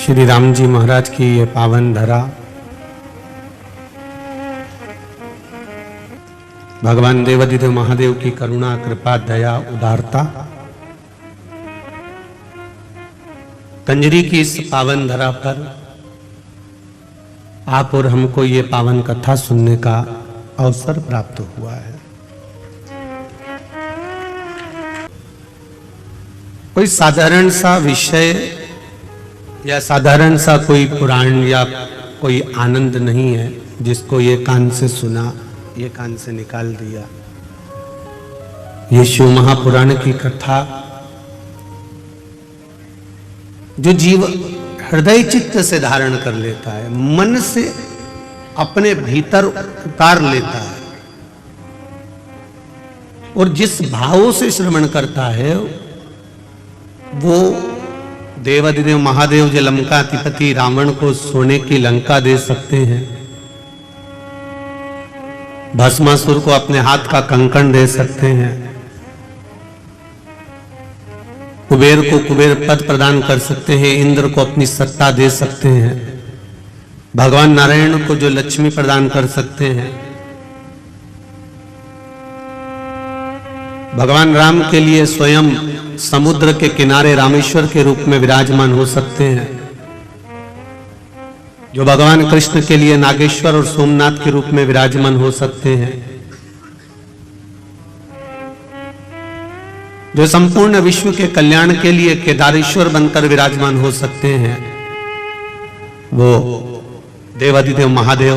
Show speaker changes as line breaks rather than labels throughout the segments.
श्री राम जी महाराज की ये पावन धरा, भगवान देवादिदेव महादेव की करुणा कृपा दया उदारता, कंजरी की इस पावन धरा पर आप और हमको ये पावन कथा सुनने का अवसर प्राप्त हुआ है। कोई साधारण सा विषय या साधारण सा कोई पुराण या कोई आनंद नहीं है जिसको ये कान से सुना, ये कान से निकाल दिया। ये शिव महापुराण की कथा जो जीव हृदय चित्त से धारण कर लेता है, मन से अपने भीतर उतार लेता है और जिस भावों से श्रवण करता है वो देवादिदेव महादेव जो लंकाधिपति रावण को सोने की लंका दे सकते हैं, भस्मासुर को अपने हाथ का कंकण दे सकते हैं, कुबेर को कुबेर पद प्रदान कर सकते हैं, इंद्र को अपनी सत्ता दे सकते हैं, भगवान नारायण को जो लक्ष्मी प्रदान कर सकते हैं, भगवान राम के लिए स्वयं समुद्र के किनारे रामेश्वर के रूप में विराजमान हो सकते हैं, जो भगवान कृष्ण के लिए नागेश्वर और सोमनाथ के रूप में विराजमान हो सकते हैं, जो संपूर्ण विश्व के कल्याण के लिए केदारेश्वर बनकर विराजमान हो सकते हैं, वो देवादिदेव महादेव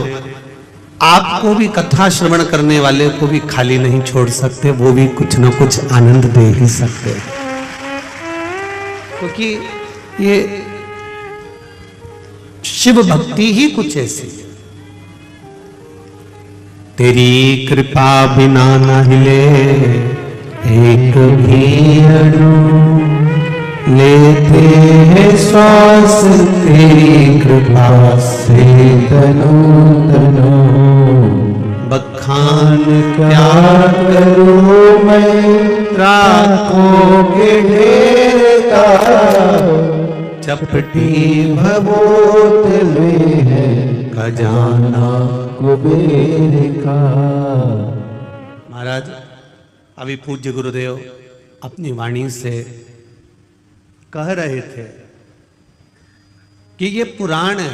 आपको भी कथा श्रवण करने वाले को भी खाली नहीं छोड़ सकते, वो भी कुछ ना कुछ आनंद दे ही सकते हैं। क्योंकि ये शिव भक्ति ही कुछ ऐसी है। तेरी कृपा बिना न हिले एक भी अणु, लेते हैं श्वास तेरी कृपा से तनो तनो, बखान क्या करूं मैं राखों के ढेर का, चपटी भगोत में है खजाना कुबेर का। महाराज अभी पूज्य गुरुदेव अपनी वाणी से कह रहे थे कि ये पुराण है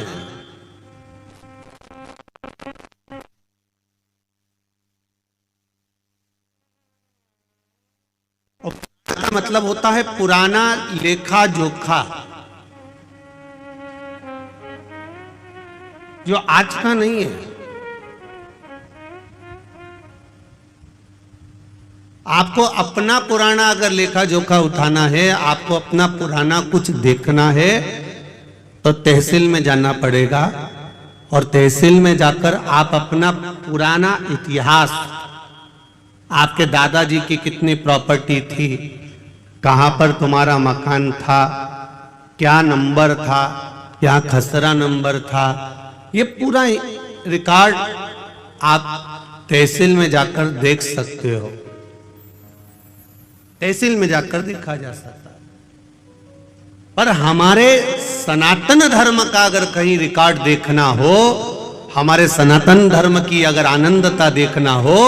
और पुराना मतलब होता है पुराना लेखा जोखा, जो आज का नहीं है। आपको अपना पुराना अगर लेखा जोखा उठाना है, आपको अपना पुराना कुछ देखना है तो तहसील में जाना पड़ेगा और तहसील में जाकर आप अपना पुराना इतिहास, आपके दादाजी की कितनी प्रॉपर्टी थी, कहां पर तुम्हारा मकान था, क्या नंबर था, क्या खसरा नंबर था, ये पूरा रिकॉर्ड आप तहसील में जाकर देख सकते हो। तहसील में जाकर देखा जा सकता है। पर हमारे सनातन धर्म का अगर कहीं रिकॉर्ड देखना हो, हमारे सनातन धर्म की अगर आनंदता देखना हो,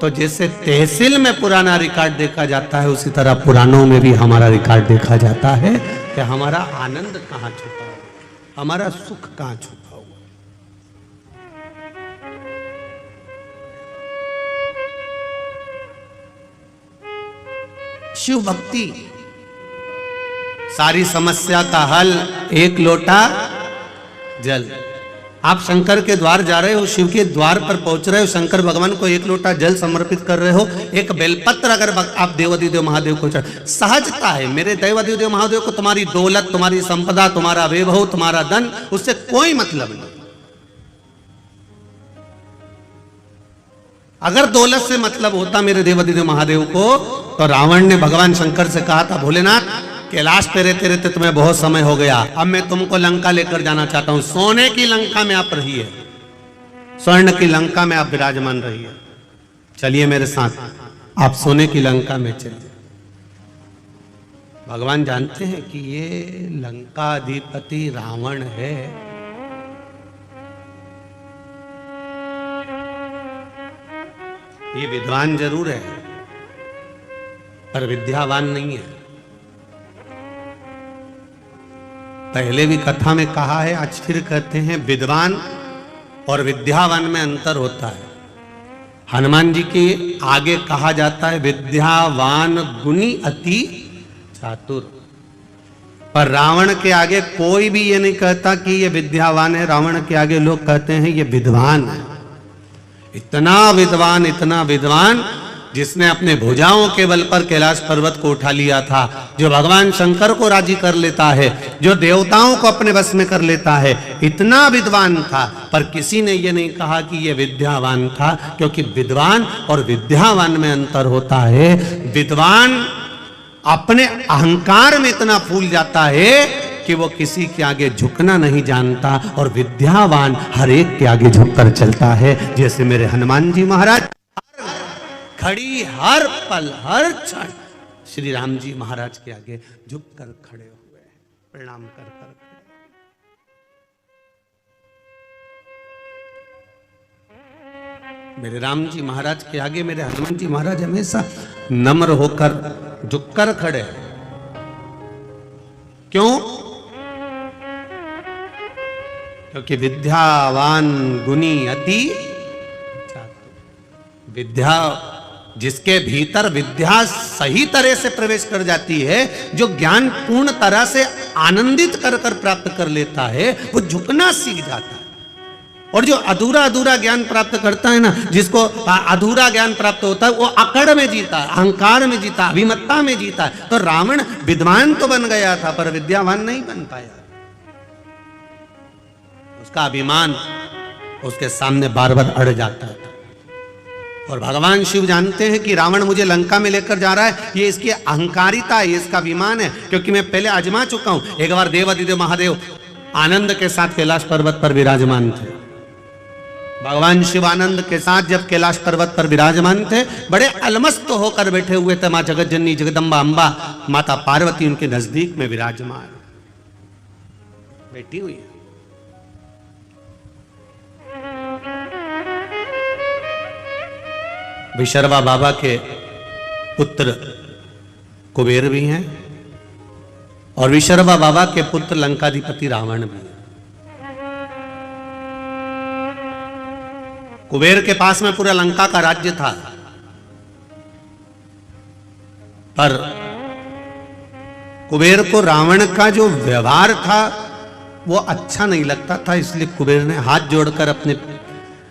तो जैसे तहसील में पुराना रिकॉर्ड देखा जाता है, उसी तरह पुराणों में भी हमारा रिकॉर्ड देखा जाता है कि हमारा आनंद कहां छुपा हुआ, हमारा सुख कहां छुपा हुआ। शिव भक्ति सारी समस्या का हल, एक लोटा जल। आप शंकर के द्वार जा रहे हो, शिव के द्वार पर पहुंच रहे हो, शंकर भगवान को एक लोटा जल समर्पित कर रहे हो, एक बेलपत्र अगर आप देवादिदेव महादेव को चढ़, सहजता है मेरे देवादिदेव महादेव को तुम्हारी दौलत, तुम्हारी संपदा, तुम्हारा वैभव, तुम्हारा धन, उससे कोई मतलब नहीं। अगर दौलत से मतलब होता मेरे देवादिदेव महादेव को, तो रावण ने भगवान शंकर से कहा था, भोलेनाथ कैलाश पे रहते रहते तुम्हें बहुत समय हो गया, अब मैं तुमको लंका लेकर जाना चाहता हूं, सोने की लंका में आप रहिए, स्वर्ण की लंका में आप विराजमान रहिए, चलिए मेरे साथ, आप सोने की लंका में चलिए। भगवान जानते हैं कि ये लंकाधिपति रावण है। ये विद्वान जरूर है पर विद्यावान नहीं है। पहले भी कथा में कहा है, आज फिर कहते हैं, विद्वान और विद्यावान में अंतर होता है। हनुमान जी के आगे कहा जाता है विद्यावान गुणी अति चातुर, पर रावण के आगे कोई भी ये नहीं कहता कि ये विद्यावान है। रावण के आगे लोग कहते हैं ये विद्वान है। इतना विद्वान जिसने अपने भुजाओं के बल पर कैलाश पर्वत को उठा लिया था, जो भगवान शंकर को राजी कर लेता है, जो देवताओं को अपने बस में कर लेता है, इतना विद्वान था। पर किसी ने ये नहीं कहा कि ये विद्यावान था, क्योंकि विद्वान और विद्यावान में अंतर होता है। विद्वान अपने अहंकार में इतना फूल जाता है कि वो किसी के आगे झुकना नहीं जानता, और विद्यावान हर एक के आगे झुककर चलता है। जैसे मेरे हनुमान जी महाराज खड़ी हर पल हर क्षण श्री राम जी महाराज के आगे झुककर खड़े हुए हैं, प्रणाम कर कर खड़े। मेरे राम जी महाराज के आगे मेरे हनुमान जी महाराज हमेशा नम्र होकर झुककर खड़े। क्यों? क्योंकि विद्यावान गुणी अति चातुर। विद्या जिसके भीतर विद्या सही तरह से प्रवेश कर जाती है, जो ज्ञान पूर्ण तरह से आनंदित कर कर प्राप्त कर लेता है, वो झुकना सीख जाता है। और जो अधूरा ज्ञान प्राप्त करता है ना, जिसको अधूरा ज्ञान प्राप्त होता है, वो अकड़ में जीता है, अहंकार में जीता, अभिमत्ता में जीता है। तो रावण विद्वान तो बन गया था पर विद्यावान नहीं बन पाया। उसका अभिमान उसके सामने बार बार अड़ जाता था। और भगवान शिव जानते हैं कि रावण मुझे लंका में लेकर जा रहा है, ये इसकी अहंकारिता है, ये इसका अभिमान है। क्योंकि मैं पहले आजमा चुका हूं। एक बार देवादिदेव महादेव आनंद के साथ कैलाश पर्वत पर विराजमान थे। भगवान शिव आनंद के साथ जब कैलाश पर्वत पर विराजमान थे, बड़े अलमस्त होकर बैठे हुए थे। माँ जगत जननी जगदम्बा अम्बा माता पार्वती उनके नजदीक में विराजमान बैठी हुई है। विशर्वा बाबा के पुत्र कुबेर भी हैं और विशर्वा बाबा के पुत्र लंकाधिपति रावण भी हैं। कुबेर के पास में पूरा लंका का राज्य था, पर कुबेर को रावण का जो व्यवहार था वो अच्छा नहीं लगता था। इसलिए कुबेर ने हाथ जोड़कर अपने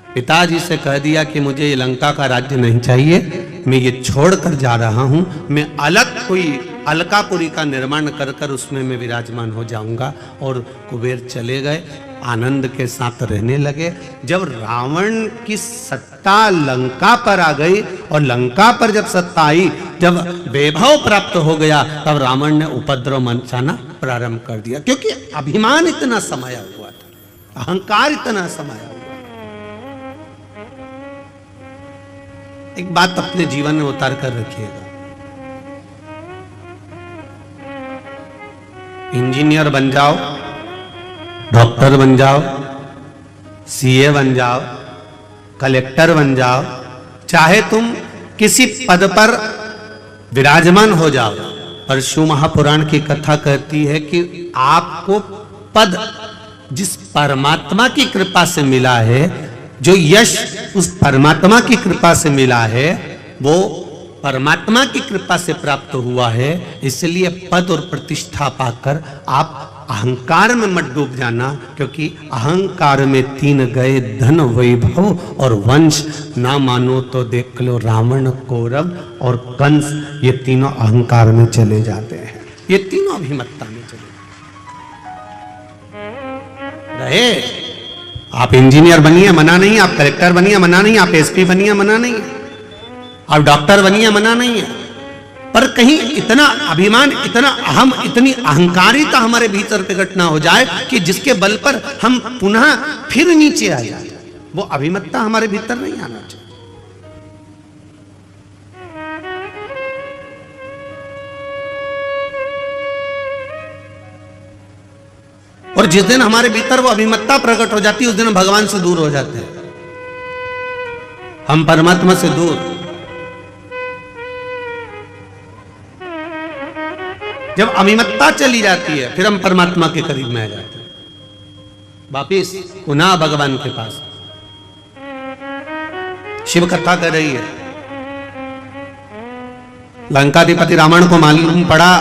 पिताजी से कह दिया कि मुझे ये लंका का राज्य नहीं चाहिए, मैं ये छोड़कर जा रहा हूं। मैं अलग कोई अलकापुरी का निर्माण कर कर उसमें मैं विराजमान हो जाऊंगा। और कुबेर चले गए, आनंद के साथ रहने लगे। जब रावण की सत्ता लंका पर आ गई और लंका पर जब सत्ता आई, जब वैभव प्राप्त हो गया, तब रावण ने उपद्रव मचाना प्रारंभ कर दिया। क्योंकि अभिमान इतना समाया हुआ था, अहंकार इतना समाया। एक बात अपने जीवन में उतार कर रखिएगा, इंजीनियर बन जाओ, डॉक्टर बन जाओ, सीए बन जाओ, कलेक्टर बन जाओ, चाहे तुम किसी पद पर विराजमान हो जाओ, पर शिव महापुराण की कथा कहती है कि आपको पद जिस परमात्मा की कृपा से मिला है, जो यश उस परमात्मा की कृपा से मिला है, वो परमात्मा की कृपा से प्राप्त हुआ है। इसलिए पद और प्रतिष्ठा पाकर आप अहंकार में मत डूब जाना, क्योंकि अहंकार में तीन गए, धन वैभव और वंश। ना मानो तो देख लो रावण, कौरव और कंस, ये तीनों अहंकार में चले जाते हैं, ये तीनों अभिमत्ता में चले रहे। आप इंजीनियर बनिए मना नहीं, आप कलेक्टर बनिए मना नहीं, आप एसपी बनिए मना नहीं, आप डॉक्टर बनिए मना नहीं है, पर कहीं इतना अभिमान, इतना अहम, इतनी अहंकारिता हमारे भीतर प्रकट ना हो जाए कि जिसके बल पर हम पुनः फिर नीचे आ जाए। वो अभिमत्ता हमारे भीतर नहीं आना चाहिए। और जिस दिन हमारे भीतर वो अभिमत्ता प्रकट हो जाती है उस दिन हम भगवान से दूर हो जाते हैं, हम परमात्मा से दूर। जब अभिमत्ता चली जाती है फिर हम परमात्मा के करीब में आ जाते हैं, वापिस पुनः भगवान के पास। शिव कथा कर रही है, लंकाधिपति रावण को मालूम पड़ा,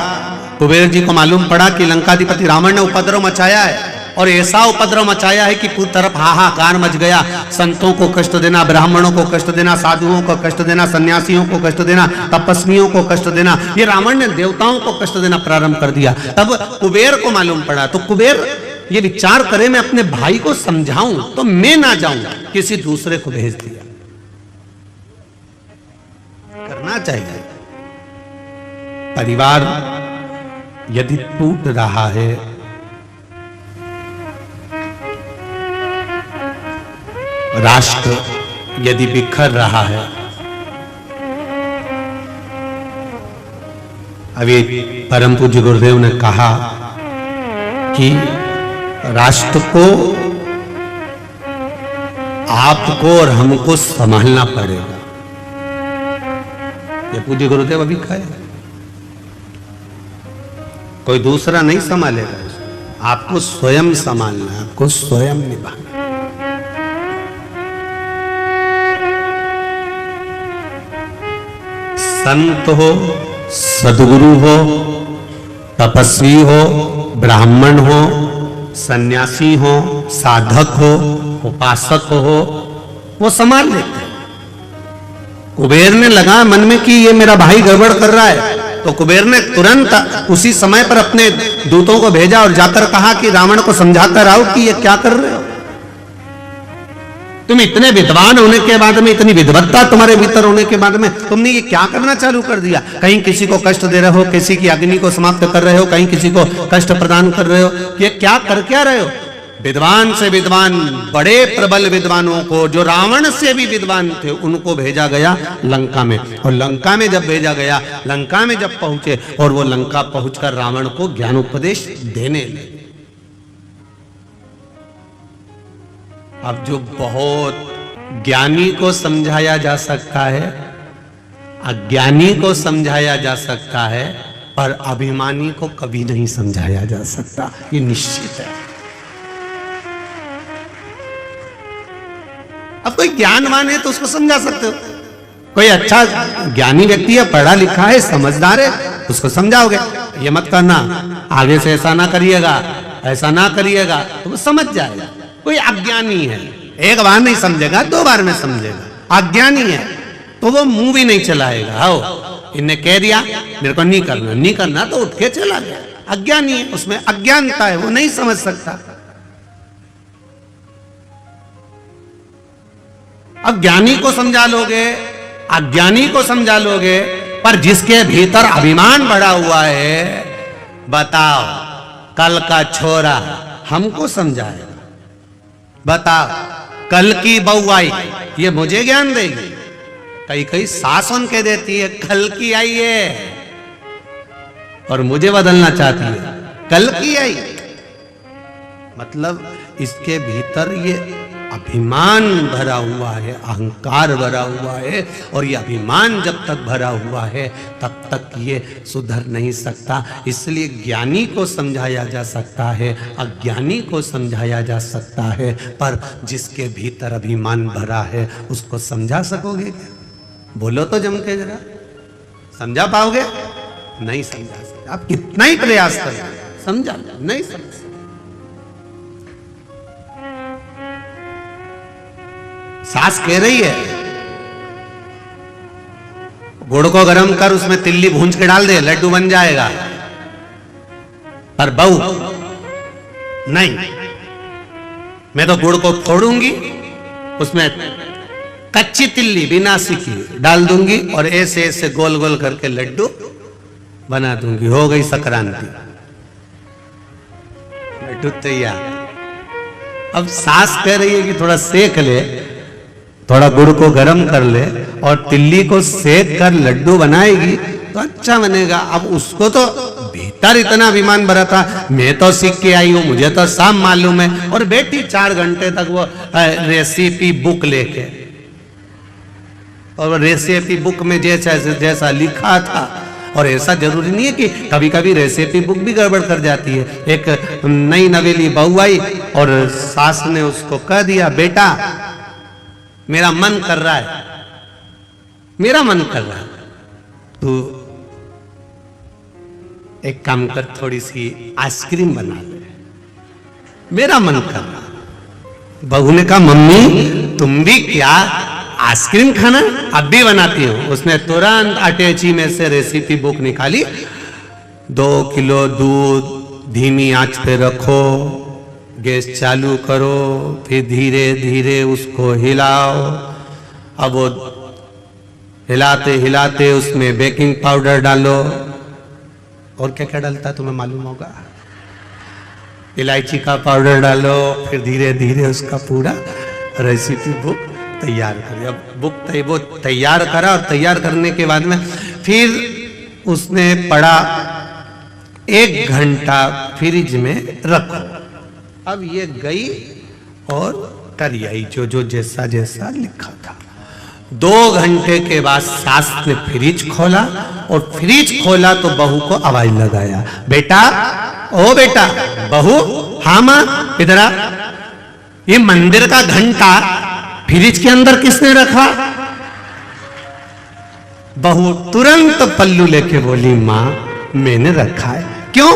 कुबेर जी को मालूम पड़ा कि लंकाधिपति रावण ने उपद्रव मचाया है, और ऐसा उपद्रव मचाया है कि पूरी तरफ हाहाकार मच गया। संतों को कष्ट देना, ब्राह्मणों को कष्ट देना, साधुओं को कष्ट देना, सन्यासियों को कष्ट देना, तपस्वियों को कष्ट देना, ये रावण ने देवताओं को कष्ट देना प्रारंभ कर दिया। तब कुबेर को मालूम पड़ा, तो कुबेर ये विचार करे मैं अपने भाई को समझाऊं तो मैं ना जाऊं, किसी दूसरे को भेज दिया। करना चाहिए। परिवार यदि टूट रहा है, राष्ट्र यदि बिखर रहा है, अभी परम पूज्य गुरुदेव ने कहा कि राष्ट्र को आपको और हमको संभालना पड़ेगा। ये पूज्य गुरुदेव अभी कहे, कोई दूसरा नहीं संभालेगा, आपको स्वयं संभालना है, आपको स्वयं निभाना। संत हो, सदगुरु हो, तपस्वी हो, ब्राह्मण हो, सन्यासी हो, साधक हो, उपासक हो, वो संभाल लेते हैं। कुबेर ने लगा मन में कि ये मेरा भाई गड़बड़ कर रहा है, तो कुबेर ने तुरंत उसी समय पर अपने दूतों को भेजा और जाकर कहा कि रावण को समझाकर आओ कि ये क्या कर रहे हो। तुम इतने विद्वान होने के बाद में, इतनी विद्वत्ता तुम्हारे भीतर होने के बाद में तुमने ये क्या करना चालू कर दिया। कहीं किसी को कष्ट दे रहे हो, किसी की अग्नि को समाप्त कर रहे हो, कहीं किसी को कष्ट प्रदान कर रहे हो, ये क्या कर क्या रहे हो। विद्वान से विद्वान, बड़े प्रबल विद्वानों को, जो रावण से भी विद्वान थे, उनको भेजा गया लंका में। और लंका में जब भेजा गया, लंका में जब पहुंचे और वो लंका पहुंचकर रावण को ज्ञानोपदेश देने लगे। अब जो बहुत ज्ञानी को समझाया जा सकता है, अज्ञानी को समझाया जा सकता है, पर अभिमानी को कभी नहीं समझाया जा सकता, ये निश्चित है। अब कोई ज्ञानवान है तो उसको समझा सकते हो, कोई अच्छा ज्ञानी व्यक्ति है, पढ़ा लिखा है, समझदार है, उसको समझाओगे ये मत करना, आगे से ऐसा ना करिएगा, ऐसा ना करिएगा, तो वो समझ जाएगा। कोई अज्ञानी है, एक बार नहीं समझेगा, दो बार में समझेगा। अज्ञानी है तो वो मुंह भी नहीं चलाएगा। आओ, इन्हें कह दिया मेरे को नहीं करना, नहीं करना, तो उठ के चला गया। अज्ञानी है, उसमें अज्ञानता है, वो नहीं समझ सकता। अब ज्ञानी को समझा लोगे, अज्ञानी को समझा लोगे, पर जिसके भीतर अभिमान बढ़ा हुआ है, बताओ कल का छोरा हमको समझाएगा। बताओ कल की बहू आई, ये मुझे ज्ञान देगी। कई कई सास कह देती है कल की आई है और मुझे बदलना चाहती है, कल की आई। मतलब इसके भीतर ये अभिमान भरा हुआ है, अहंकार भरा हुआ है, और ये अभिमान जब तक भरा हुआ है तब तक ये सुधर नहीं सकता। इसलिए ज्ञानी को समझाया जा सकता है, अज्ञानी को समझाया जा सकता है, पर जिसके भीतर अभिमान भरा है उसको समझा सकोगे क्या? बोलो तो जम के जरा, समझा पाओगे? नहीं समझा सकते। आप कितना ही प्रयास करें, समझा नहीं समझ। सास कह रही है गुड़ को गर्म कर, उसमें तिल्ली भूंज के डाल दे, लड्डू बन जाएगा। पर बहू नहीं, मैं तो गुड़ को फोड़ूंगी, उसमें कच्ची तिल्ली बिना सीखी डाल दूंगी और ऐसे ऐसे गोल गोल करके लड्डू बना दूंगी, हो गई संक्रांति, लड्डू तैयार। अब सास कह रही है कि थोड़ा सेक ले, थोड़ा गुड़ को गर्म कर ले और तिल्ली को सेक कर लड्डू बनाएगी तो अच्छा बनेगा। अब उसको तो भीतर डॉक्टर इतना अभिमान भरा था, मैं तो सीख के आई हूं, मुझे तो सब मालूम है। और बैठी 4 घंटे तक वो रेसिपी बुक लेके, और रेसिपी बुक में जैसा जैसा लिखा था। और ऐसा जरूरी नहीं है कि कभी कभी रेसिपी बुक भी गड़बड़ कर जाती है। एक नई नवेली बहू आई और सास ने उसको कह दिया, बेटा मेरा मन कर रहा है, मेरा मन कर रहा है, तू एक काम कर, थोड़ी सी आइसक्रीम बना ले, मेरा मन कर रहा। बहू ने कहा, मम्मी तुम भी क्या आइसक्रीम खाना? अब भी बनाती हूँ। उसने तुरंत अटैची में से रेसिपी बुक निकाली, 2 किलो दूध धीमी आंच पे रखो, गैस चालू करो, फिर धीरे धीरे उसको हिलाओ। अब वो हिलाते हिलाते उसमें बेकिंग पाउडर डालो, और क्या क्या डालता है तुम्हें मालूम होगा, इलायची का पाउडर डालो, फिर धीरे धीरे उसका पूरा रेसिपी बुक तैयार करी। अब बुक वो तैयार करा, और तैयार करने के बाद में फिर उसने पढ़ा 1 घंटा फ्रिज में रखो। अब ये गई और करी आई जो जैसा जैसा लिखा था। 2 घंटे के बाद सास ने फ्रिज खोला, और फ्रिज खोला तो बहू को आवाज लगाया, बेटा, ओ बेटा, बहू, हाँ मां, इधर आ, ये मंदिर का घंटा फ्रिज के अंदर किसने रखा? बहू तुरंत पल्लू लेके बोली, मां मैंने रखा है। क्यों?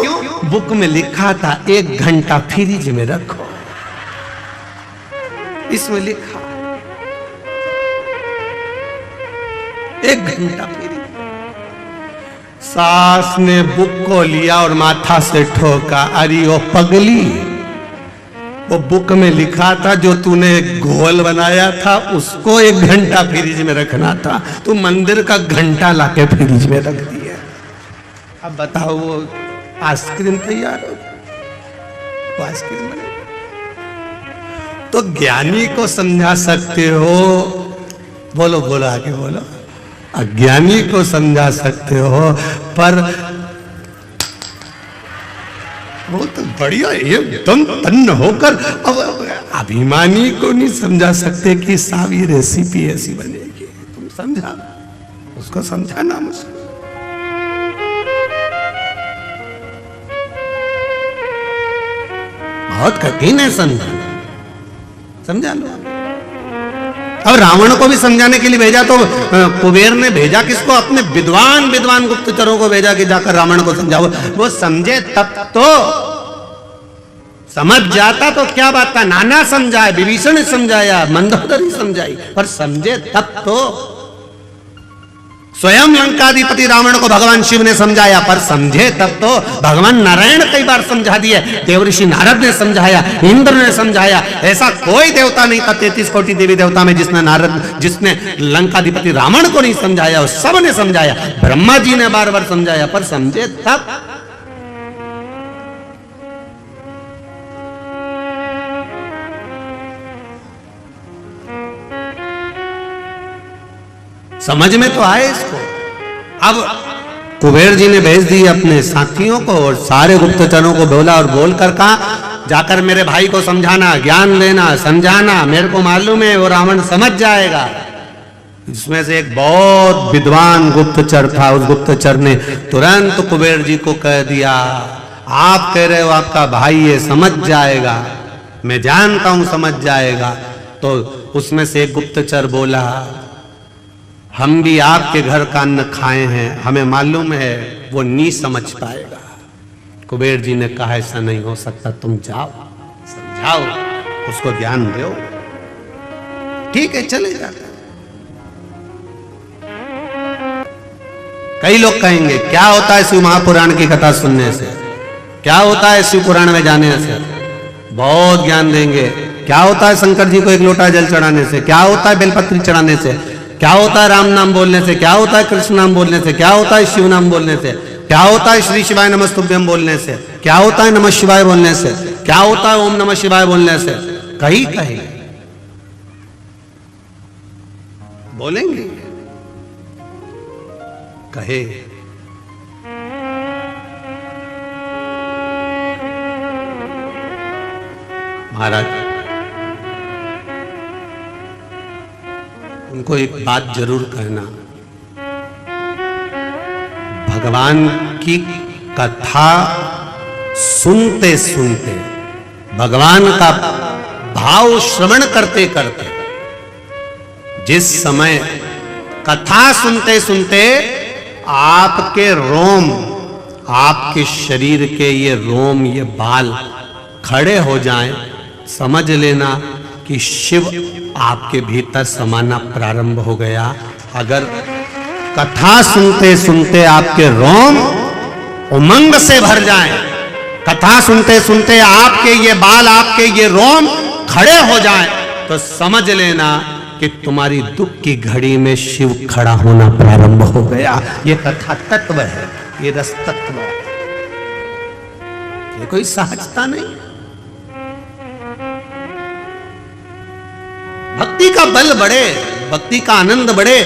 बुक में लिखा था 1 घंटा फ्रिज में रखो, इसमें लिखा 1 घंटा फ्रिज। सास ने बुक को लिया और माथा से ठोका, अरे ओ पगली, वो बुक में लिखा था जो तूने घोल बनाया था उसको 1 घंटा फ्रिज में रखना था, तू मंदिर का घंटा लाके फ्रिज में रख दिया। अब बताओ, वो आइसक्रीम तैयार हो, वो आइसक्रीम बने। तो ज्ञानी को समझा सकते हो, बोलो बोलो आगे बोलो, अज्ञानी को समझा सकते हो, पर वो तो बढ़िया एकदम तन्न होकर अब अभिमानी को नहीं समझा सकते कि साहब ये रेसिपी ऐसी बनेगी। तुम समझा, उसको समझाना मुझको। बहुत कठिन है समझाना, समझा लो। अब रावण को भी समझाने के लिए भेजा तो कुबेर ने भेजा किसको? अपने विद्वान विद्वान गुप्तचरों को भेजा कि जाकर रावण को समझाओ। वो समझे तब तो, समझ जाता तो क्या बात था। नाना समझाए, विभीषण ने समझाया, मंदोदरी समझाई, पर समझे तब तो। स्वयं लंकाधिपति रावण को भगवान शिव ने समझाया, पर समझे तब तो। भगवान नारायण कई बार समझा दिए, देवऋषि नारद ने समझाया, इंद्र ने समझाया। ऐसा कोई देवता नहीं था 33 कोटि देवी देवता में जिसने लंकाधिपति रावण को नहीं समझाया, सब ने समझाया। ब्रह्मा जी ने बार बार समझाया, पर समझे तब। समझ में तो आए इसको। अब कुबेर जी ने भेज दी अपने साथियों को और सारे गुप्तचरों को बोला, और बोलकर कहा, जाकर मेरे भाई को समझाना, ज्ञान देना, समझाना, मेरे को मालूम है वो रावण समझ जाएगा। इसमें से एक बहुत विद्वान गुप्तचर था, उस गुप्तचर ने तुरंत कुबेर जी को कह दिया, आप कह रहे हो आपका भाई ये समझ जाएगा, मैं जानता हूं समझ जाएगा। तो उसमें से एक गुप्तचर बोला, हम भी आपके घर का अन्न खाए हैं, हमें मालूम है वो नहीं समझ पाएगा। कुबेर जी ने कहा, ऐसा नहीं हो सकता, तुम जाओ समझाओ, उसको ज्ञान दो। ठीक है, चले जाता। कई लोग कहेंगे क्या होता है शिव महापुराण की कथा सुनने से, क्या होता है शिव पुराण में जाने से, बहुत ज्ञान देंगे। क्या होता है शंकर जी को 1 लोटा जल चढ़ाने से, क्या होता है बेलपत्री चढ़ाने से, क्या होता है राम नाम बोलने से, क्या होता है कृष्ण नाम बोलने से, क्या होता है शिव नाम बोलने से, क्या होता है श्री शिवाय नमस्तुभ्यम बोलने से, क्या होता है नमः शिवाय बोलने से, क्या होता है ओम नमः शिवाय बोलने से। कहीं कहीं बोलेंगे, कहे महाराज, उनको एक बात जरूर कहना, भगवान की कथा सुनते सुनते, भगवान का भाव श्रवण करते करते, जिस समय कथा सुनते सुनते आपके रोम, आपके शरीर के ये रोम, ये बाल खड़े हो जाएं, समझ लेना कि शिव आपके भीतर समाना प्रारंभ हो गया। अगर कथा सुनते सुनते आपके रोम उमंग से भर जाएं, कथा सुनते सुनते आपके ये बाल, आपके ये रोम खड़े हो जाएं, तो समझ लेना कि तुम्हारी दुख की घड़ी में शिव खड़ा होना प्रारंभ हो गया। ये कथा तत्व है, ये रस तत्व है, ये कोई सहजता नहीं। भक्ति का बल बढ़े, भक्ति का आनंद बढ़े,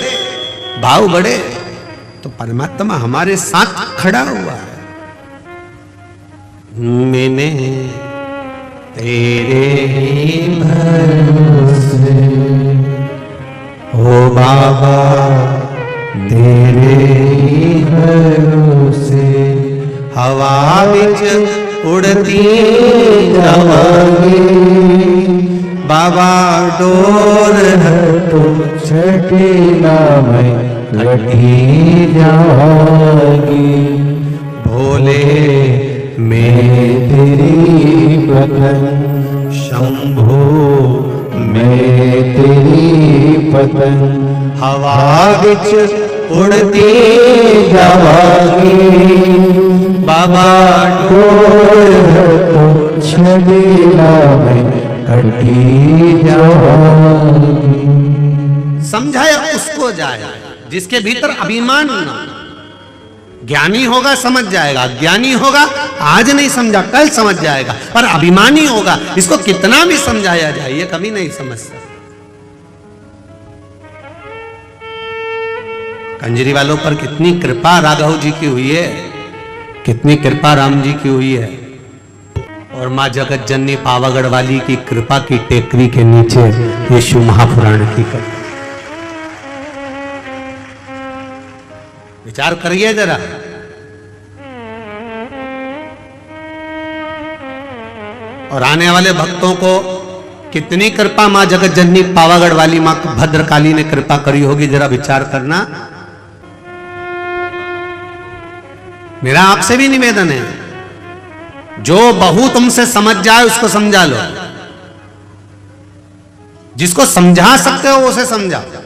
भाव बढ़े, तो परमात्मा हमारे साथ खड़ा हुआ है। मैंने तेरे ही भरोसे, ओ बाबा तेरे ही भरोसे, हवा विच उड़ती जावांगी, बाबा डोर हटो छठी ना मैं घटी जाऊंगी, भोले मैं तेरी पतन, शंभो मैं तेरी पतन, हवा विच उड़ती जावांगी, बाबा डोर हटो छठी ना मैं घटी जाऊंगी। समझाया उसको जाए जिसके भीतर अभिमान ना। ज्ञानी होगा समझ जाएगा, ज्ञानी होगा आज नहीं समझा कल समझ जाएगा, पर अभिमानी होगा इसको कितना भी समझाया जाए ये कभी नहीं समझ सकता। कंजरी वालों पर कितनी कृपा राघव जी की हुई है, कितनी कृपा राम जी की हुई है, और माँ जगत जननी पावागढ़ वाली की कृपा की टेकरी के नीचे ये शिव महापुराण की कथा। विचार करिए जरा, और आने वाले भक्तों को कितनी कृपा मां जगत जननी पावागढ़ वाली मां भद्रकाली ने कृपा करी होगी, जरा विचार करना। मेरा आपसे भी निवेदन है, जो बहू तुमसे समझ जाए उसको समझा लो, जिसको समझा सकते हो उसे समझाओ।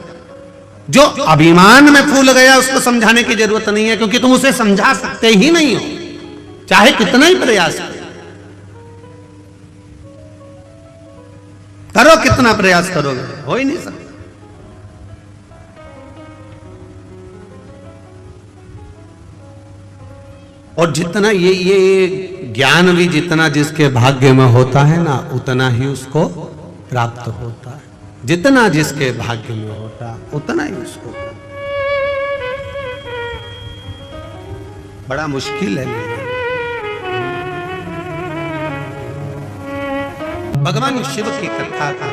जो अभिमान में फूल गया उसको समझाने की जरूरत नहीं है, क्योंकि तुम उसे समझा सकते ही नहीं हो, चाहे कितना ही प्रयास करो, कितना प्रयास करोगे हो ही नहीं सकता। और जितना ये ज्ञान भी जितना जिसके भाग्य में होता है ना, उतना ही उसको प्राप्त होता है। जितना जिसके भाग्य में होता उतना ही उसको। बड़ा मुश्किल है। भगवान शिव की कथा का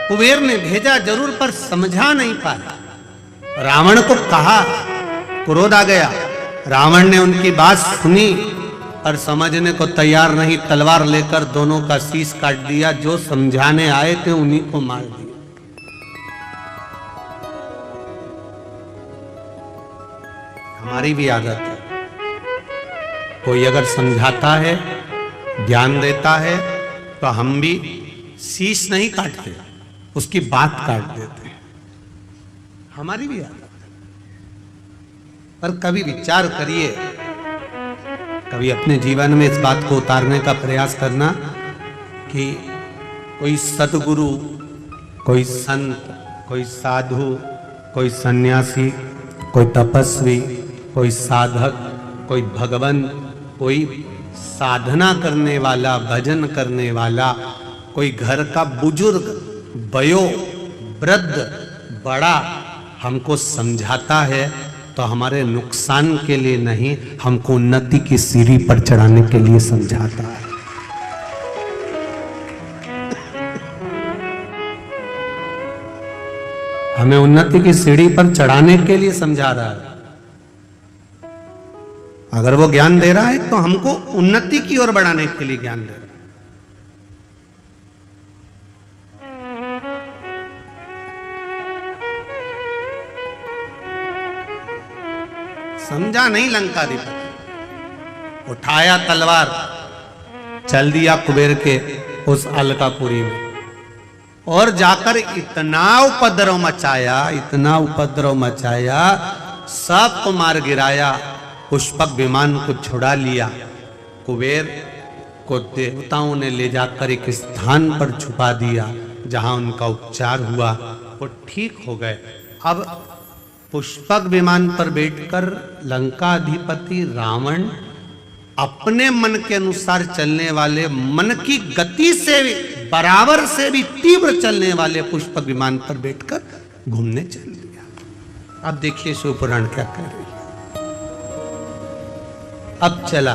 कुबेर ने भेजा जरूर पर समझा नहीं पाया। रावण को कहा, क्रोध आ गया, रावण ने उनकी बात सुनी और समझने को तैयार नहीं, तलवार लेकर दोनों का शीश काट दिया। जो समझाने आए थे उन्हीं को मार दिया। हमारी भी आदत है, कोई अगर समझाता है, ज्ञान देता है, तो हम भी शीश नहीं काटते, उसकी बात काट देते हैं। हमारी भी आदत है। पर कभी विचार करिए, कभी अपने जीवन में इस बात को उतारने का प्रयास करना कि कोई सद्गुरु, कोई संत, कोई साधु, कोई सन्यासी, कोई तपस्वी, कोई साधक, कोई भगवान, कोई साधना करने वाला, भजन करने वाला, कोई घर का बुजुर्ग, वयो, वृद्ध, बड़ा हमको समझाता है तो हमारे नुकसान के लिए नहीं, हमको उन्नति की सीढ़ी पर चढ़ाने के लिए समझाता है। हमें उन्नति की सीढ़ी पर चढ़ाने के लिए समझा रहा है। अगर वो ज्ञान दे रहा है तो हमको उन्नति की ओर बढ़ाने के लिए ज्ञान दे रहा है। समझा नहीं लंकाधिपति, उठाया तलवार, चल दिया कुबेर के उस अलकापुरी में और जाकर इतना उपद्रव मचाया, इतना उपद्रव मचाया, सबको मार गिराया, पुष्पक विमान को छुड़ा लिया। कुबेर को देवताओं ने ले जाकर एक स्थान पर छुपा दिया जहां उनका उपचार हुआ, वो ठीक हो गए। अब पुष्पक विमान पर बैठकर लंकाधिपति रावण अपने मन के अनुसार चलने वाले, मन की गति से भी बराबर से भी तीव्र चलने वाले पुष्पक विमान पर बैठकर घूमने चल दिया। अब देखिए शिवपुराण क्या कह रही है। अब चला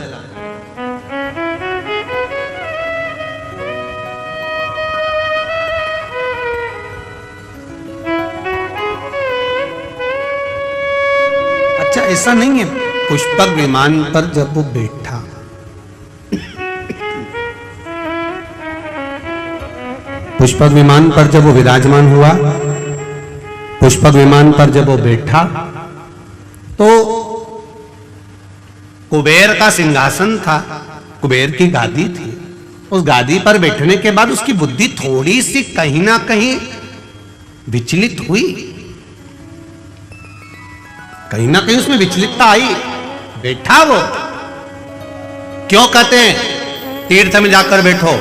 अच्छा, ऐसा नहीं है। पुष्पक विमान पर जब वो बैठा, पुष्पक विमान पर जब वो विराजमान हुआ, पुष्पक विमान पर जब वो बैठा तो कुबेर का सिंहासन था, कुबेर की गादी थी। उस गादी पर बैठने के बाद उसकी बुद्धि थोड़ी सी कहीं ना कहीं विचलित हुई, कहीं ना कहीं उसमें विचलितता आई। बैठा वो, क्यों कहते हैं तीर्थ में जाकर बैठो,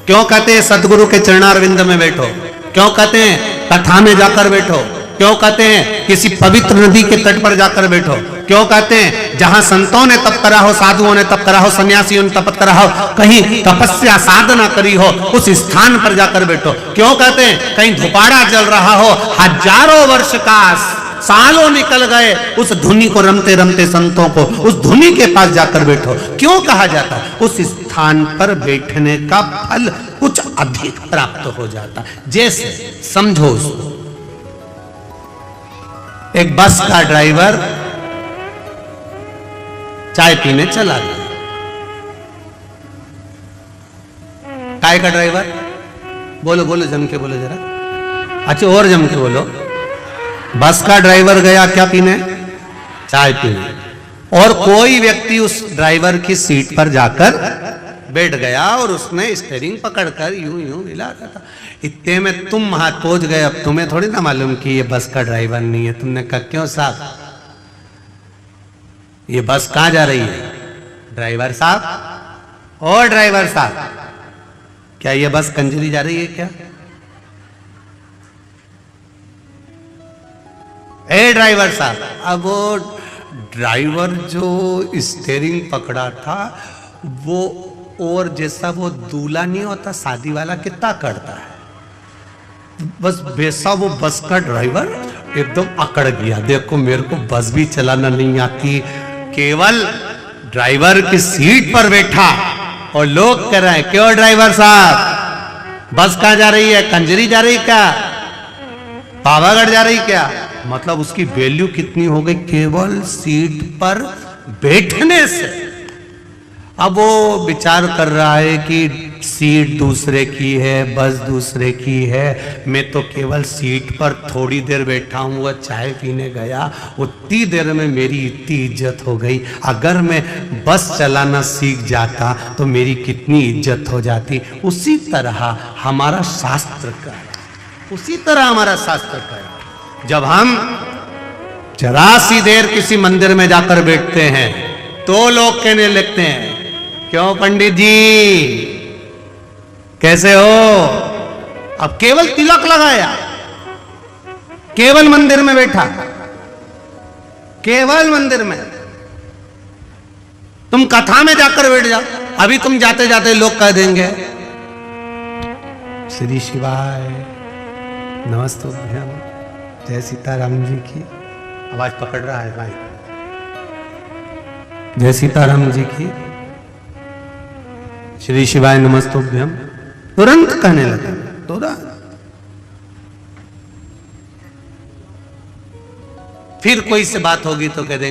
क्यों कहते हैं सदगुरु के चरणारविंद में बैठो, क्यों कहते हैं कथा में जाकर बैठो, क्यों कहते हैं किसी पवित्र नदी के तट पर जाकर बैठो, क्यों कहते हैं जहां संतों ने तप करा हो, साधुओं ने तप करा हो, सन्यासियों ने तप करा हो, कहीं तपस्या साधना करी हो, उस स्थान पर जाकर बैठो। क्यों कहते हैं कहीं धुपाड़ा जल रहा हो, हजारों वर्ष का, सालों निकल गए, उस धुनी को रमते रमते संतों को उस धुनी के पास जाकर बैठो। क्यों कहा जाता? उस स्थान पर बैठने का फल कुछ अधिक प्राप्त हो जाता। जैसे समझो उसको, एक बस का ड्राइवर चाय पीने चला गया। काय का ड्राइवर? बोलो बोलो, जम के बोलो जरा। अच्छा, और जम के बोलो। बस का ड्राइवर गया क्या पीने? चाय पीने। और कोई व्यक्ति उस ड्राइवर की सीट पर जाकर बैठ गया और उसने स्टीयरिंग पकड़कर यूं यूं हिला रहा था। इतने में तुम हाथ पहुंच गए। अब तुम्हें थोड़ी ना मालूम कि ये बस का ड्राइवर नहीं है। तुमने कहा क्यों साहब, ये बस कहां जा रही है? ड्राइवर साहब, और ड्राइवर साहब, क्या ये बस कंजरी जा रही है क्या? ए ड्राइवर साहब। अब वो ड्राइवर जो स्टीयरिंग पकड़ा था वो, और जैसा वो दूल्हा नहीं होता शादी वाला कितना करता है, बस वैसा वो बस का ड्राइवर एकदम अकड़ गया। देखो मेरे को बस भी चलाना नहीं आती, केवल ड्राइवर की सीट पर बैठा और लोग कह रहे हैं क्यों ड्राइवर साहब, बस कहां जा रही है? कंजरी जा रही क्या? पावागढ़ जा रही क्या? मतलब उसकी वैल्यू कितनी हो गई केवल सीट पर बैठने से। अब वो विचार कर रहा है कि सीट दूसरे की है, बस दूसरे की है, मैं तो केवल सीट पर थोड़ी देर बैठा हूँ, वह चाय पीने गया, उतनी देर में मेरी इतनी इज्जत हो गई। अगर मैं बस चलाना सीख जाता तो मेरी कितनी इज्जत हो जाती। उसी तरह हमारा शास्त्र का है, उसी तरह हमारा शास्त्र का है। जब हम जरा सी देर किसी मंदिर में जाकर बैठते हैं तो लोग कहने लगते हैं क्यों पंडित जी कैसे हो? अब केवल तिलक लगाया, केवल मंदिर में बैठा, केवल मंदिर में। तुम कथा में जाकर बैठ जाओ, अभी तुम जाते जाते लोग कह देंगे श्री शिवाय नमस्तुभ्यं, जय सीताराम जी की। आवाज पकड़ रहा है भाई, जय सीताराम जी की, श्री शिवाय नमस्तुभ्यं, तुरंत कहने लगे। तुरंत फिर कोई से बात होगी तो कह देंगे